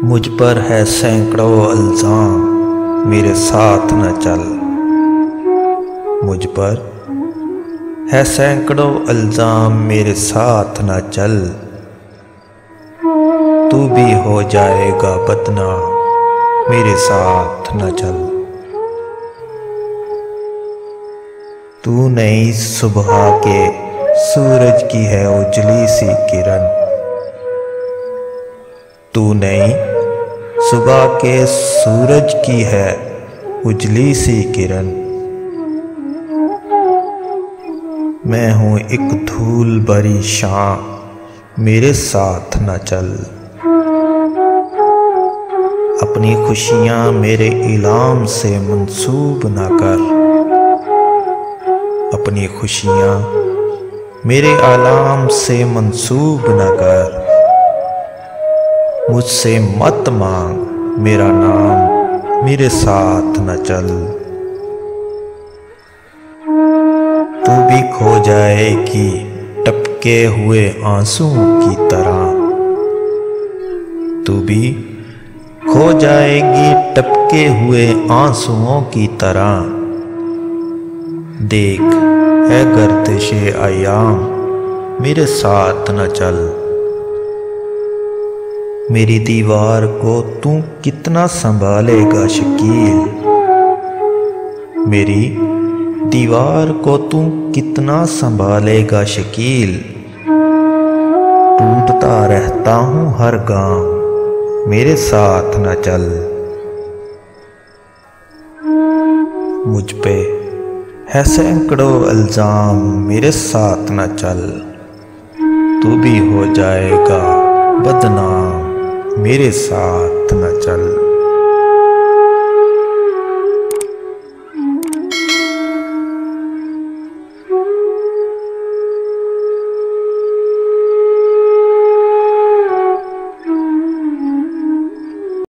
मुझ पर है सैकड़ों इल्ज़ाम, मेरे साथ न चल। मुझ पर है सैकड़ों इल्ज़ाम, मेरे साथ न चल। तू भी हो जाएगा बदनाम, मेरे साथ न चल। तू नई सुबह के सूरज की है उजली सी किरण। तू नई सुबह के सूरज की है उजली सी किरण। मैं हूँ एक धूल भरी शाम, मेरे साथ न चल। अपनी खुशियाँ मेरे इलाम से मंसूब न कर। अपनी खुशियाँ मेरे आलाम से मंसूब न कर। मुझसे मत मांग मेरा नाम, मेरे साथ न चल। तू भी खो जाएगी टपके हुए आंसुओं की तरह। तू भी खो जाएगी टपके हुए आंसुओं की तरह। देख है गर्दिशे अयाम, मेरे साथ न चल। मेरी दीवार को तू कितना संभालेगा शकील। मेरी दीवार को तू कितना संभालेगा शकील। टूटता रहता हूँ हर गांव, मेरे साथ न चल। मुझ पे है सैकड़ों इल्ज़ाम, मेरे साथ न चल। तू भी हो जाएगा बदनाम, मेरे साथ न चल।